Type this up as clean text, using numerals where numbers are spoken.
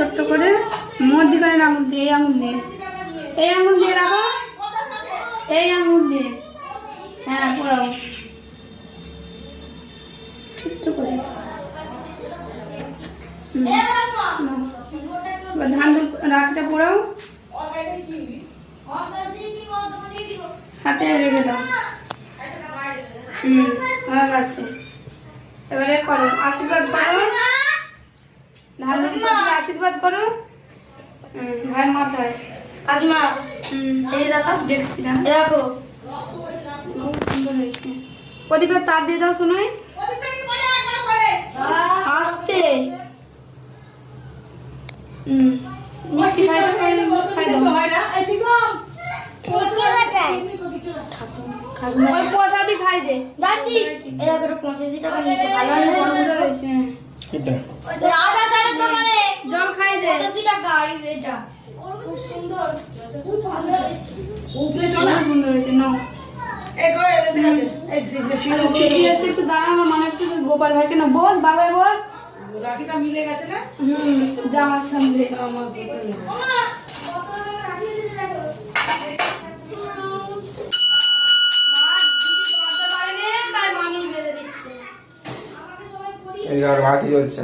ছোট্ট করে মধ্যিখানে আঙুল দিয়ে, এই আঙুল দিয়ে, এই আঙুল দিয়ে রাখো, এই আঙুল দিয়ে, হ্যাঁ পোড়াও ছোট্ট করে। ধান রাখটা পোড়াও, হাতে রেখে দাও। হয়ে গেছে। এবারে করো আশীর্বাদ করো, ধান আশীর্বাদ করো ভাইয়ের মাথায়। কাকিমা এই দেখো, দেখছি না, দেখো খুব সুন্দর হয়েছে। প্রদীপের তার দিয়ে দাও, শোনোই আসতে। মিষ্টি খাই দাও, খাই দাও। ওই পয়সাটি খাই দে যাচ্ছি। এটা 85 টাকা নিয়েছে, ভালো আছে, বড় বড় রয়েছে। এটা রাজা স্যারের দোকানে জল খাই দে 85 টাকা। এটা খুব সুন্দর, খুব ভালো হয়েছে, উপরে চলা সুন্দর হয়েছে। নাও এই করে এসে গেছে, এই সিরিয়াসলি একটু দাঁড়া, আমার মনে হচ্ছে গোপাল ভাইকে না, বস বাবাই বস, রাখিটা মিলে গেছে না। জামার সঙ্গে আমার সাথে এই আর বাতি জ্বলছে।